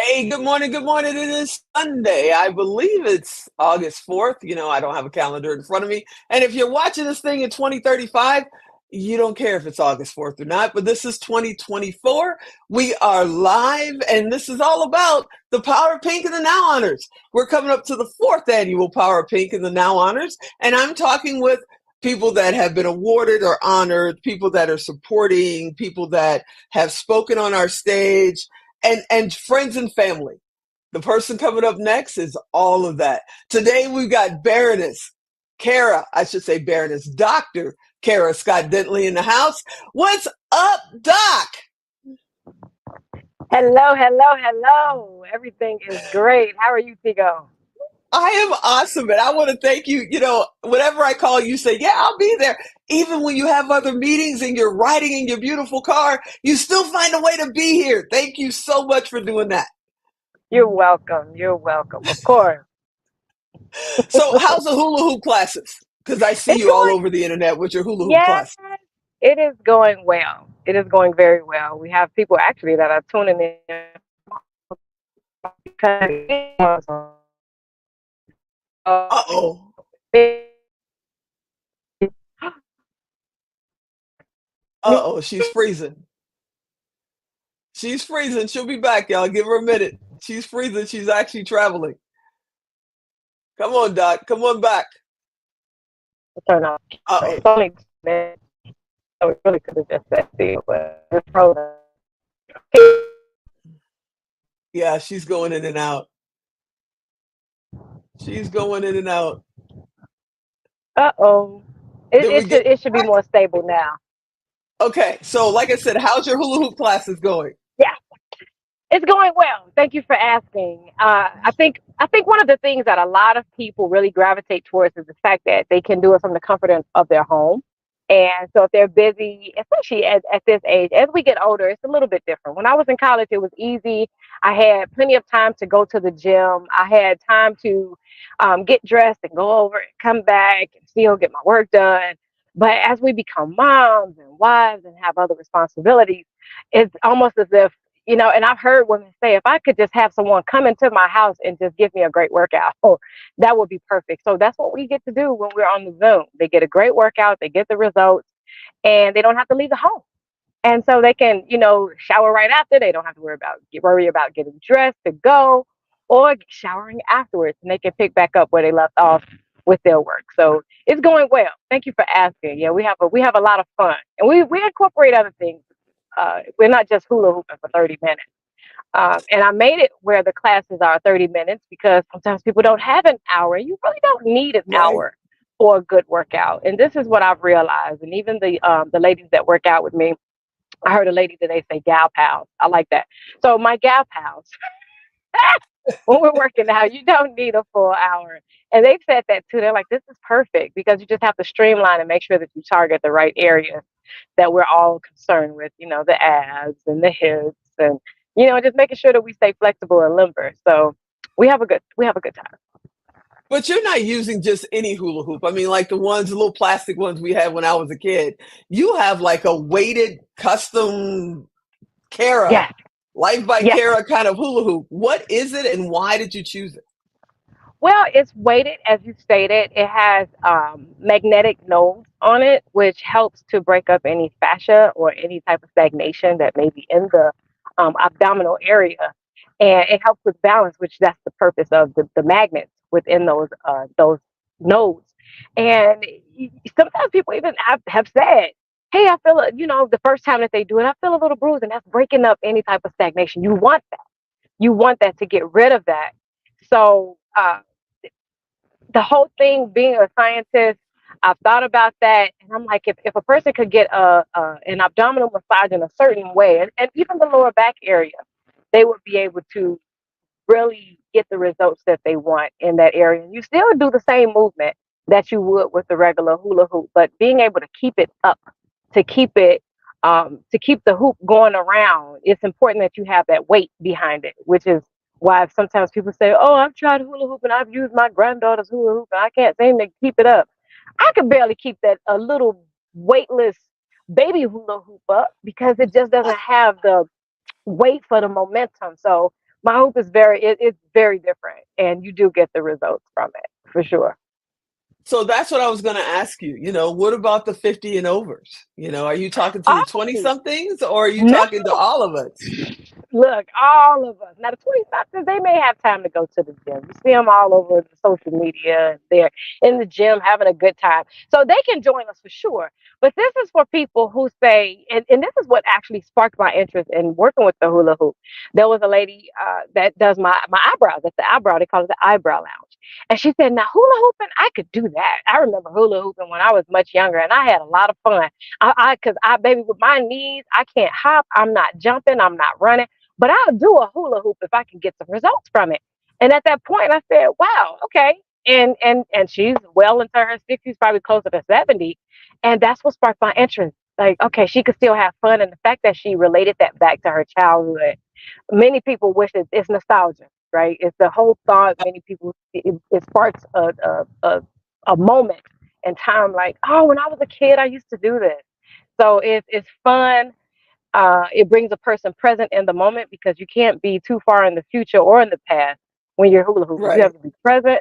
Hey, good morning. Good morning. It is Sunday. I believe it's August 4th. I don't have a calendar in front of me. And if you're watching this thing in 2035, you don't care if it's August 4th or not, but this is 2024. We are live, and this is all about the Power of Pink and the Now Honors. We're coming up to the fourth annual Power of Pink and the Now Honors, and I'm talking with people that have been awarded or honored, people that are supporting, people that have spoken on our stage, and friends and family. The person coming up next is all of that. Today we've got Baroness Dr. Kara Scott-Dentley in the house. What's up, Doc? Hello, hello, hello. Everything is great. How are you, Tigo? I am awesome, and I want to thank you. Whenever I call you, say, yeah, I'll be there. Even when you have other meetings and you're riding in your beautiful car, you still find a way to be here. Thank you so much for doing that. You're welcome. You're welcome. Of course. So, how's the hula hoop classes? Because I see It's you all going, over the internet with your hula hoop yes, class. it is going well. It is going very well. We have people actually that are tuning in because Uh oh. Uh oh. She's freezing. She's freezing. She'll be back, y'all. Give her a minute. She's freezing. She's actually traveling. Come on, Doc. Come on back. turn off. Uh oh. It's only 2 minutes, so we really could have just said deal, but it's frozen. Yeah, she's going in and out. She's going in and out. Uh-oh. It, Did we it get should it should be back? more stable now. Okay. So, like I said, how's your hula hoop classes going? Yeah. It's going well. Thank you for asking. I think one of the things that a lot of people really gravitate towards is the fact that they can do it from the comfort of their home. And so if they're busy, especially at this age, as we get older, it's a little bit different. When I was in college, it was easy. I had plenty of time to go to the gym. I had time to get dressed and go over and come back and still get my work done. But as we become moms and wives and have other responsibilities, it's almost as if and I've heard women say, if I could just have someone come into my house and just give me a great workout, oh, that would be perfect. So that's what we get to do when we're on the Zoom. They get a great workout, they get the results, and they don't have to leave the home. And so they can, shower right after. They don't have to worry about getting dressed to go or showering afterwards, and they can pick back up where they left off with their work. So it's going well. Thank you for asking. Yeah, we have a lot of fun, and we incorporate other things. We're not just hula hooping for 30 minutes. And I made it where the classes are 30 minutes because sometimes people don't have an hour. You really don't need an Right. hour for a good workout. And this is what I've realized. And even the ladies that work out with me, I heard a lady today say gal pals. I like that. So my gal pals, when we're working out, you don't need a full hour. And they've said that too. They're like, this is perfect because you just have to streamline and make sure that you target the right areas that we're all concerned with, the abs and the hips and, just making sure that we stay flexible and limber. So we have a good time. But you're not using just any hula hoop. I mean, like the little plastic ones we had when I was a kid. You have like a weighted custom Kara, Yes. Life by Yes. Kara kind of hula hoop. What is it and why did you choose it? Well, it's weighted, as you stated. It has magnetic nodes on it, which helps to break up any fascia or any type of stagnation that may be in the abdominal area. And it helps with balance, which that's the purpose of the magnets within those nodes. And sometimes people even have said, hey, I feel, the first time that they do it, I feel a little bruised, and that's breaking up any type of stagnation. You want that. You want that to get rid of that. So, the whole thing being a scientist, I've thought about that, and I'm like, if a person could get an abdominal massage in a certain way, and even the lower back area, they would be able to really get the results that they want in that area. And you still do the same movement that you would with the regular hula hoop, but being able to keep it up, to keep it, to keep the hoop going around, it's important that you have that weight behind it, which is why sometimes people say, "Oh, I've tried hula hoop and I've used my granddaughter's hula hoop and I can't seem to keep it up." I could barely keep that a little weightless baby hula hoop up because it just doesn't have the weight for the momentum. So My hoop is it's very different, and you do get the results from it for sure. So that's what I was going to ask you. What about the 50 and overs? Are you talking to the 20 Oh somethings or are you no! talking to all of us? Look, all of us. Now, the 20 somethings, they may have time to go to the gym. You see them all over the social media. They're in the gym having a good time. So they can join us for sure. But this is for people who say, and this is what actually sparked my interest in working with the hula hoop. There was a lady that does my eyebrows at the eyebrow. They call it the eyebrow lounge. And she said, now hula hooping, I could do that. I remember hula hooping when I was much younger and I had a lot of fun. Cause baby, with my knees, I can't hop. I'm not jumping. I'm not running, but I'll do a hula hoop if I can get some results from it. And at that point, I said, wow, okay. And she's well into her 60s, probably closer to 70. And that's what sparked my interest. Like, okay, she could still have fun. And the fact that she related that back to her childhood, many people wish it's nostalgia, right? It's the whole thought. Many people, it sparks a moment in time like, oh, when I was a kid, I used to do this. So it's fun. It brings a person present in the moment because you can't be too far in the future or in the past when you're hula hooping. You have Right. to be present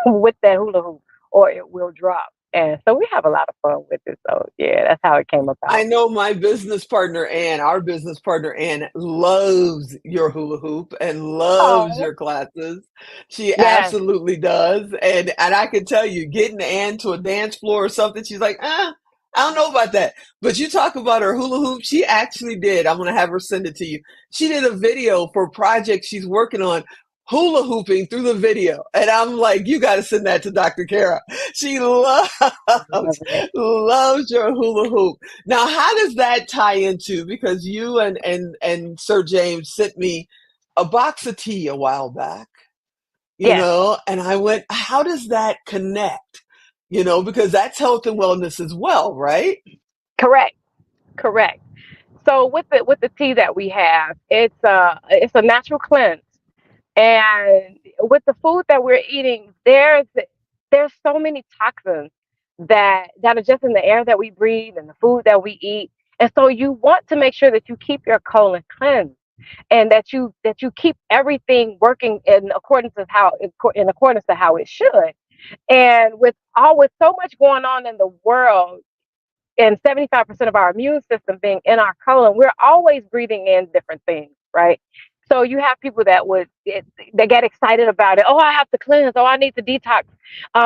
with that hula hoop or it will drop. And so we have a lot of fun with it. So yeah, that's how it came I about. know my business partner Ann, our business partner Ann loves your hula hoop and loves Oh your classes. She yes, absolutely does. And I can tell you, getting Ann to a dance floor or something, she's like, I don't know about that. But you talk about her hula hoop, she actually did. I'm gonna have her send it to you. She did a video for a project she's working on, hula hooping through the video. And I'm like, you gotta send that to Dr. Kara. She loves love it. loves your hula hoop. Now, how does that tie into? Because you and Sir James sent me a box of tea a while back, Yes, and I went, how does that connect? Because that's health and wellness as well, right? correct, correct. So with the tea that we have, it's a natural cleanse. And with the food that we're eating, there's so many toxins that are just in the air that we breathe and the food that we eat. And so you want to make sure that you keep your colon cleansed and that you keep everything working in accordance to how it should. And with so much going on in the world, and 75% of our immune system being in our colon, we're always breathing in different things, right? So you have people they get excited about it. Oh, I have to cleanse. Oh, I need to detox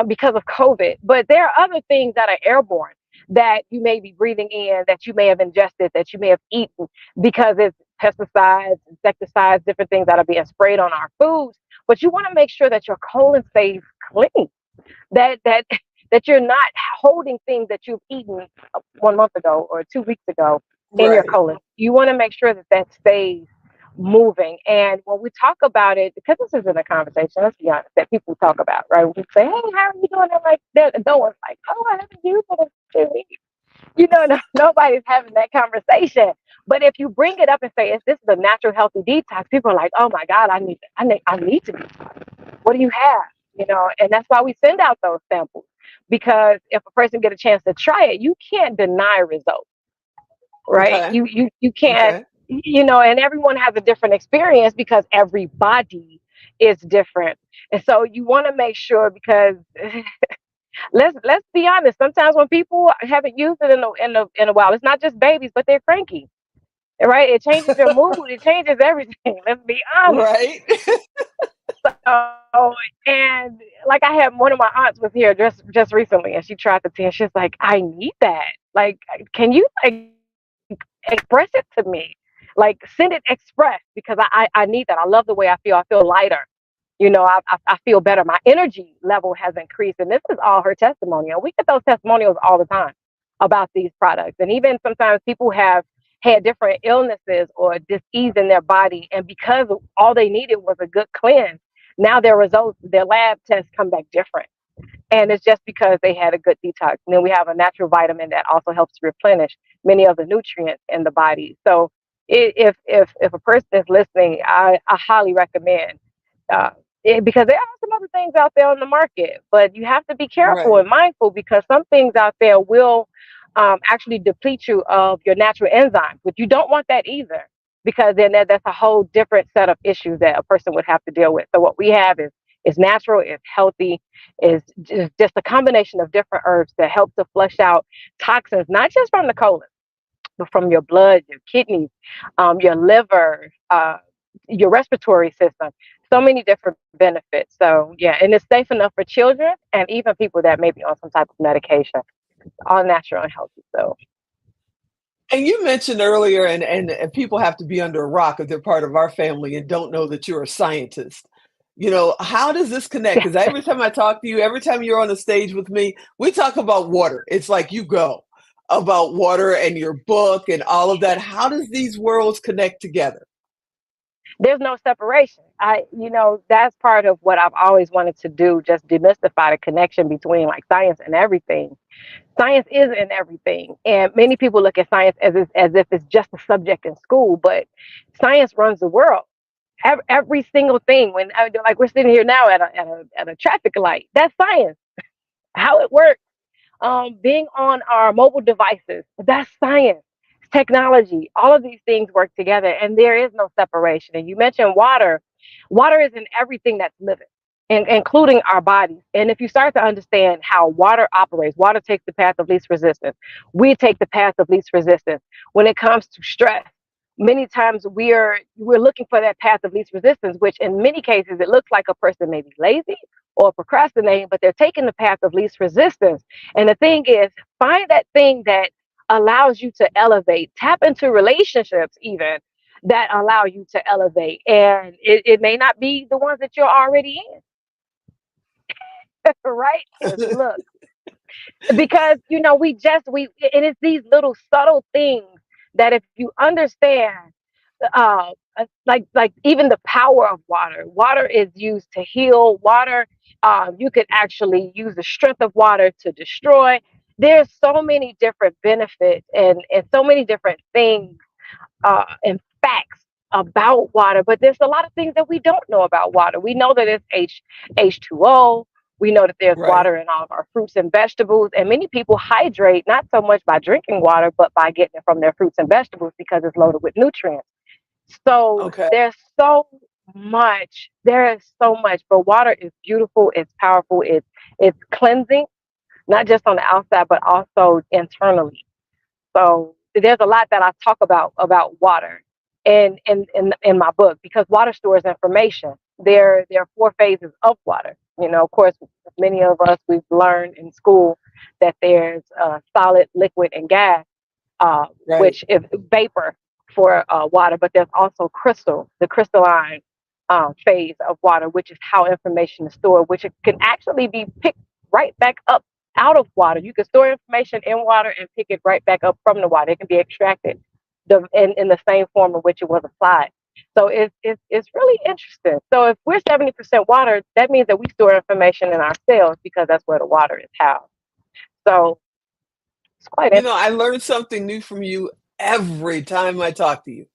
because of COVID. But there are other things that are airborne that you may be breathing in, that you may have ingested, that you may have eaten because it's pesticides, insecticides, different things that are being sprayed on our foods. But you want to make sure that your colon stays clean, that that that you're not holding things that you've eaten 1 month ago or 2 weeks ago in your Right. colon. You want to make sure that stays moving. And when we talk about it, because this isn't a conversation, let's be honest, that people talk about, right? We say, hey, how are you doing? I'm like, no one's like, oh, I haven't used it in 2 weeks. Nobody's having that conversation. But if you bring it up and say, this is a natural healthy detox, people are like, oh my God, I need to detox. What do you have? And that's why we send out those samples, because if a person get a chance to try it, you can't deny results, right? Okay. You can't, Okay. and everyone has a different experience because every body is different. And so you want to make sure, because let's be honest, sometimes when people haven't used it in a while, it's not just babies, but they're cranky, right? It changes your mood, it changes everything. Let's be honest. Right. So, and like I had one of my aunts was here just recently, and she tried the tea, and she's like, "I need that. Like, can you like express it to me? Like, send it express because I need that. I love the way I feel. I feel lighter. I feel better. My energy level has increased, and this is all her testimonial. We get those testimonials all the time about these products, and even sometimes people have had different illnesses or disease in their body, and because all they needed was a good cleanse, now their results, their lab tests come back different, and it's just because they had a good detox. And then we have a natural vitamin that also helps replenish many of the nutrients in the body. So if a person is listening, I highly recommend, uh, because there are some other things out there on the market, but you have to be careful Right. and mindful because some things out there will actually deplete you of your natural enzymes, but you don't want that either. because then that's a whole different set of issues that a person would have to deal with. So what we have is natural, is healthy, is just a combination of different herbs that help to flush out toxins, not just from the colon, but from your blood, your kidneys, your liver, your respiratory system. So many different benefits. So yeah, and it's safe enough for children and even people that may be on some type of medication. All natural and healthy. So And you mentioned earlier, and people have to be under a rock if they're part of our family and don't know that you're a scientist. How does this connect? yeah, Because every time I talk to you, every time you're on the stage with me, we talk about water. It's like you go about water and your book and all of that. How does these worlds connect together? there's no separation. That's part of what I've always wanted to do, just demystify the connection between like science and everything. Science is in everything, and many people look at science as if it's just a subject in school, but science runs the world. Every single thing. When like we're sitting here now at a traffic light, that's science. How it works. Being on our mobile devices, that's science, technology. All of these things work together, and there is no separation. And you mentioned water. Water is in everything that's living, including our bodies. And if you start to understand how water operates, water takes the path of least resistance. We take the path of least resistance when it comes to stress. Many times we're looking for that path of least resistance, which in many cases it looks like a person may be lazy or procrastinating, but they're taking the path of least resistance. And the thing is, find that thing that allows you to elevate, tap into relationships even that allow you to elevate. And it may not be the ones that you're already in, right? Because look, because we and it's these little subtle things that if you understand, like even the power of water is used to heal. Water, you could actually use the strength of water to destroy. There's so many different benefits and so many different things and facts about water, but there's a lot of things that we don't know about water. We know that it's H2O. We know that there's Right. water in all of our fruits and vegetables, and many people hydrate not so much by drinking water, but by getting it from their fruits and vegetables because it's loaded with nutrients. So Okay. there is so much, but water is beautiful, it's powerful, it's cleansing, not just on the outside, but also internally. So there's a lot that I talk about water in my book because water stores information. There are four phases of water. Of course, many of us we've learned in school that there's solid, liquid, and gas, Right. which is vapor for water. But there's also the crystalline phase of water, which is how information is stored, which it can actually be picked right back up out of water. You can store information in water and pick it right back up from the water. It can be extracted in the same form in which it was applied. So it's really interesting. So if we're 70% water, that means that we store information in our cells because that's where the water is housed. So it's quite I interesting. learn something new from you every time I talk to you.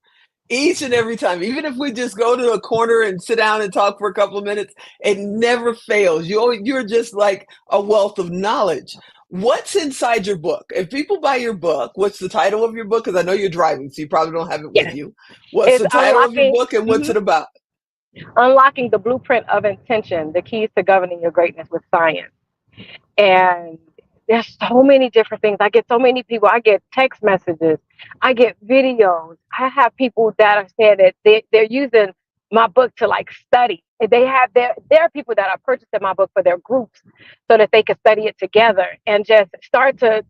Each and every time, even if we just go to a corner and sit down and talk for a couple of minutes, it never fails. You're just like a wealth of knowledge. What's inside your book? If people buy your book, what's the title of your book? Because I know you're driving, so you probably don't have it with Yes, you. What's it's the title of your book and what's mhm, it about? unlocking the blueprint of intention, the keys to governing your greatness with science. And there's so many different things. I get so many people. I get text messages. I get videos. I have people that are saying that they're using my book to like study. There are people that are purchasing my book for their groups so that they can study it together and just start to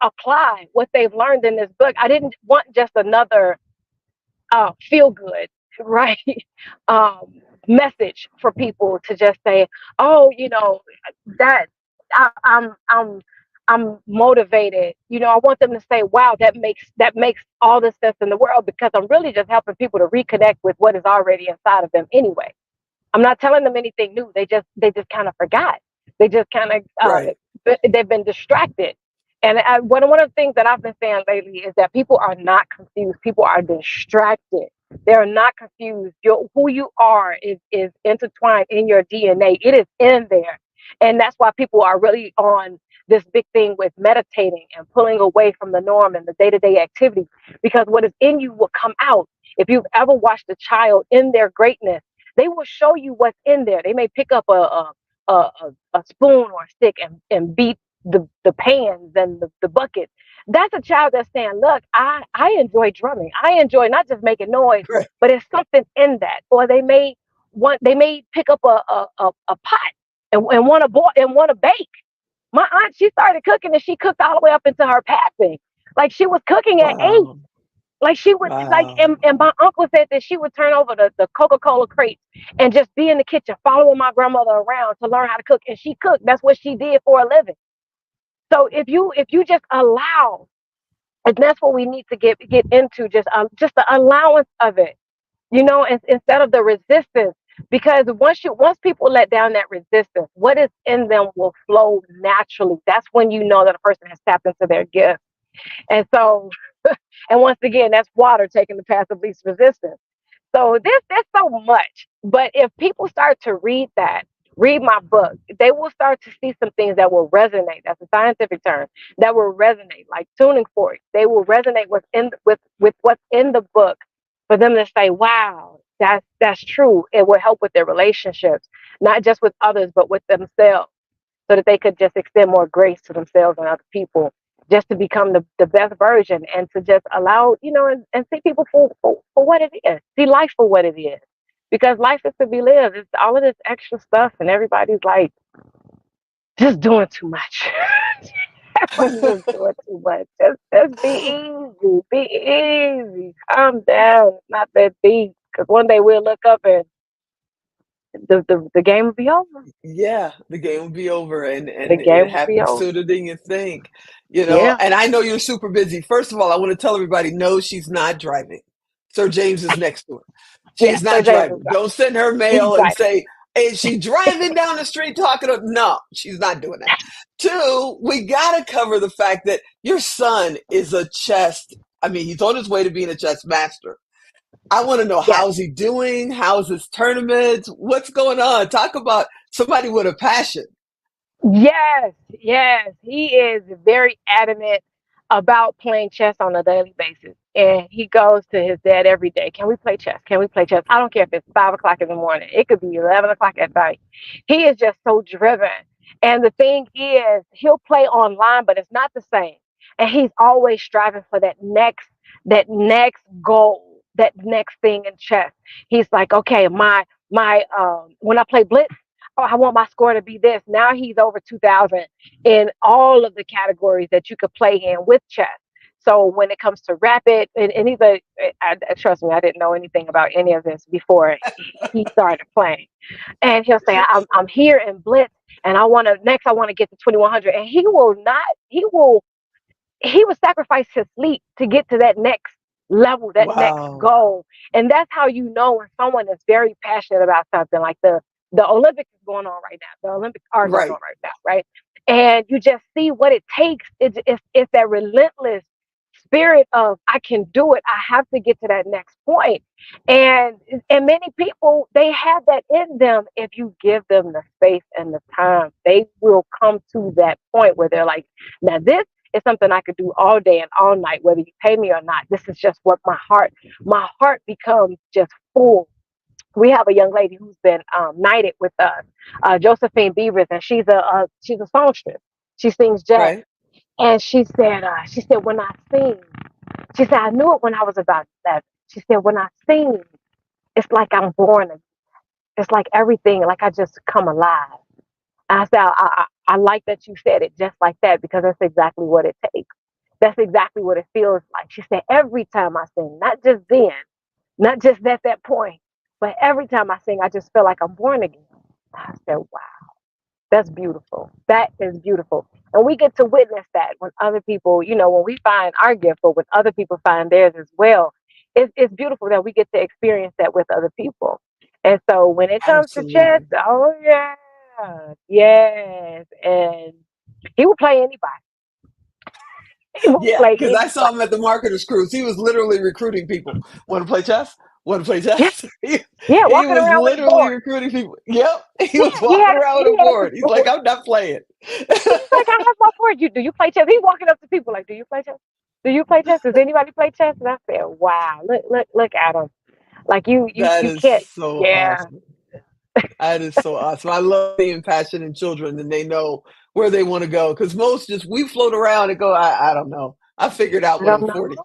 apply what they've learned in this book. I didn't want just another feel good, right? um, Message for people to just say, oh, that I, I'm motivated. I want them to say, wow, that makes all the sense in the world because I'm really just helping people to reconnect with what is already inside of them anyway. I'm not telling them anything new. They just kind of forgot. They just kind of Right. they've been distracted. And one of the things that I've been saying lately is that people are not confused. People are distracted. They're not confused. Who you are is intertwined in your DNA. It is in there, and that's why people are really on this big thing with meditating and pulling away from the norm and the day-to-day activity because what is in you will come out. If you've ever watched a child in their greatness, they will show you what's in there. They may pick up a spoon or a stick and beat the pans and the buckets. That's a child that's saying, look, I enjoy drumming. I enjoy not just making noise, Right. but it's something in that. Or they may pick up a pot and want to bake. My aunt, she started cooking and she cooked all the way up into her passing. Like she was cooking at 8. Wow. Like she would like, Wow. and my uncle said that she would turn over the Coca-Cola crates and just be in the kitchen following my grandmother around to learn how to cook. And she cooked. That's what she did for a living. So if you just allow, and that's what we need to get into, just the allowance of it, instead of the resistance. Because once people let down that resistance, what is in them will flow naturally. That's when you know that a person has tapped into their gift. And so, and once again, that's water taking the path of least resistance. So there's so much. But if people start to read my book, they will start to see some things that will resonate. That's a scientific term that will resonate, like tuning forks. They will resonate with what's in the book for them to say, "Wow, that's true." It will help with their relationships, not just with others, but with themselves, so that they could just extend more grace to themselves and other people, just to become the best version and to just allow, and see people for what it is, see life for what it is. Because life is to be lived. It's all of this extra stuff, and everybody's like just doing too much. Everyone's just doing too much. Just be easy, calm down. It's not that deep. Because one day we'll look up and the game will be over. Yeah, the game will be over, The and it game will be happens over. sooner than you think, Yeah. and I know you're super busy. First of all, I want to tell everybody, no, she's not driving. Sir James is next to her. Yeah. She's Sir not James driving. is Don't send her he's mail and driving. say, "Is she driving down the street talking to?" No, she's not doing that. Two, we gotta cover the fact that your son is a chess. I mean, he's on his way to being a chess master. I want to know, Yes. how's he doing? How's his tournament? What's going on? Talk about somebody with a passion. Yes, yes. He is very adamant about playing chess on a daily basis. And he goes to his dad every day. Can we play chess? Can we play chess? I don't care if it's 5 o'clock in the morning. It could be 11 o'clock at night. He is just so driven. And the thing is, he'll play online, but it's not the same. And he's always striving for that next goal, that next thing in chess. He's like, okay, my when I play blitz, oh, I want my score to be this. Now he's over 2,000 in all of the categories that you could play in with chess. So when it comes to rapid, and trust me, I didn't know anything about any of this before he started playing. And he'll say, I'm here in Blitz, and I want to get to 2,100. And he will sacrifice his sleep to get to that next level, that next Wow. goal. And that's how you know when someone is very passionate about something. Like the Olympics is going on right now. The Olympics are going on Right. right now, right? And you just see what it takes. It's that relentless spirit of, I can do it. I have to get to that next point. And and many people, they have that in them. If you give them the space and the time, they will come to that point where they're like, now this is something I could do all day and all night, whether you pay me or not. This is just what my heart becomes just full. We have a young lady who's been knighted with us, Josephine Beavers, and she's a songstress. She sings jazz, Right. and she said when I sing, she said I knew it when I was about 7. She said when I sing, it's like I'm born again. It's like everything, like I just come alive. And I said I like that you said it just like that, because that's exactly what it takes. That's exactly what it feels like. She said every time I sing, not just then, not just at that point, but every time I sing, I just feel like I'm born again. I said, wow, that's beautiful. That is beautiful. And we get to witness that when other people, when we find our gift, or when other people find theirs as well. It's beautiful that we get to experience that with other people. And so when it comes to chess, Absolutely. oh yeah, yes. And he will play anybody. He will Yeah, play because I saw anybody. him at the marketers cruise. He was literally recruiting people. Want to play chess? Want to play Yeah, chess? yeah, He walking was around with a literally board. recruiting people. Yep, he Yeah, was walking around with a he had board. this He's like, board. I'm not playing. He's like, I have my board. Do you play chess? He's walking up to people like, do you play chess? Do you play chess? Does anybody play chess? And I said, wow, look at them. Like That you is can't. so Yeah, awesome. That is so awesome. I love being passionate in children and they know where they want to go. Because most just we float around and go, I don't know. I figured out I when don't I'm 40.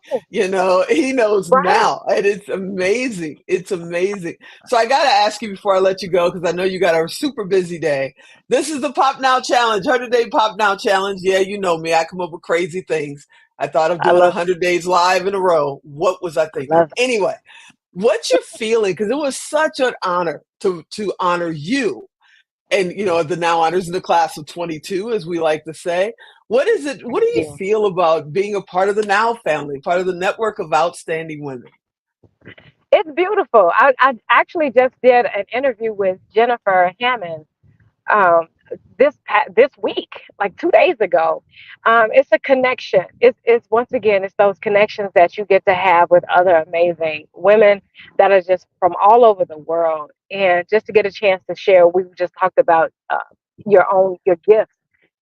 know. He knows Right. now. And it's amazing. It's amazing. So I got to ask you before I let you go, because I know you got a super busy day. This is the Pop Now Challenge, 100-day Pop Now Challenge. Yeah, you know me. I come up with crazy things. I thought of I doing love it. 100 days live in a row. What was I I thinking? love it. Anyway, what's your feeling? Because it was such an honor to honor you and the now honors in the class of 22, as we like to say. What is it? What Thank do you you. feel about being a part of the Now family, part of the network of outstanding women? It's beautiful. I actually just did an interview with Jennifer Hammond um, this week, like 2 days ago. It's a connection. It's once again, it's those connections that you get to have with other amazing women that are just from all over the world, and just to get a chance to share. We just talked about your gifts.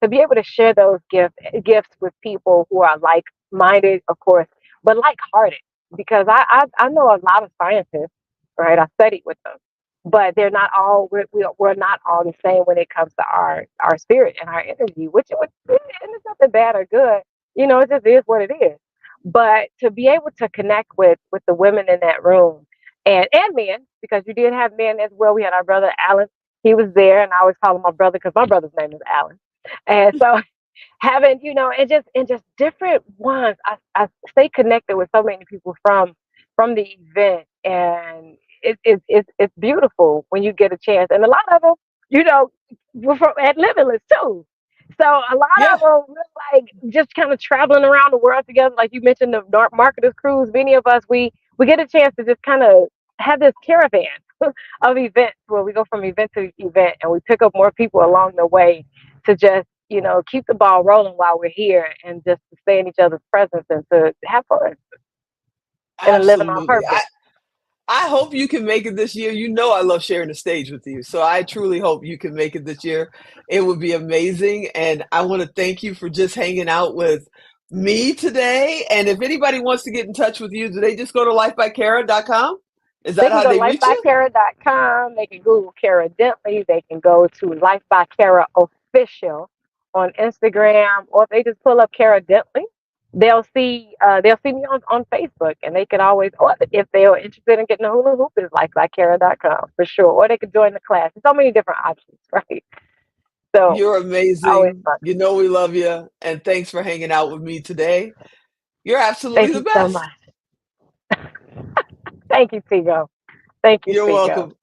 To be able to share those gifts with people who are like minded, of course, but like hearted. Because I know a lot of scientists, right? I studied with them, but they're not all we're not all the same when it comes to our spirit and our energy, which and it's nothing bad or good, it just is what it is. But to be able to connect with the women in that room, and men, because you did have men as well. We had our brother Alan, he was there, and I always call him my brother because my brother's name is Alan. And so having, and just different ones. I stay connected with so many people from the event, and it's beautiful when you get a chance. And a lot of them, you know, were from at Limitless too. So a lot Yeah, of them were like just kind of traveling around the world together. Like you mentioned, the marketers cruise. Many of us, we get a chance to just kind of have this caravan of events where we go from event to event, and we pick up more people along the way to just keep the ball rolling while we're here, and just to stay in each other's presence and to have fun and living on absolutely. I purpose. I hope you can make it this year. You know I love sharing the stage with you. So I truly hope you can make it this year. It would be amazing. And I want to thank you for just hanging out with me today. And if anybody wants to get in touch with you, do they just go to lifebykara.com? Is They that can how go to they reach you? lifebykara.com. They can Google Kara Dentley. They can go to Life by Kara Official on Instagram, or if they just pull up Kara Dentley, they'll see me on Facebook, and they can always, or if they're interested in getting a hula hoop, is lifebykara.com for sure. Or they could join the class. There's so many different options, right? So You're always amazing. fun. You know we love you. And thanks for hanging out with me today. You're absolutely Thank the you so best. much. Thank you, Tigo. Thank you, You're Tigo. welcome.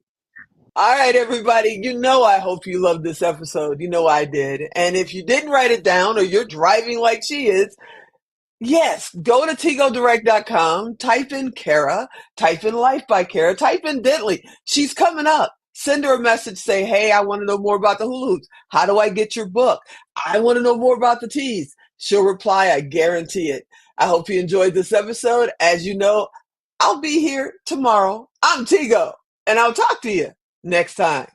All right, everybody. I hope you loved this episode. You know I did. And if you didn't write it down or you're driving like she is, yes, go to tigodirect.com, type in Kara, type in Life by Kara, type in Dentley. She's coming up. Send her a message, say, hey, I want to know more about the hula hoops. How do I get your book? I want to know more about the teas. She'll reply, I guarantee it. I hope you enjoyed this episode. As you know, I'll be here tomorrow. I'm Tigo, and I'll talk to you next time.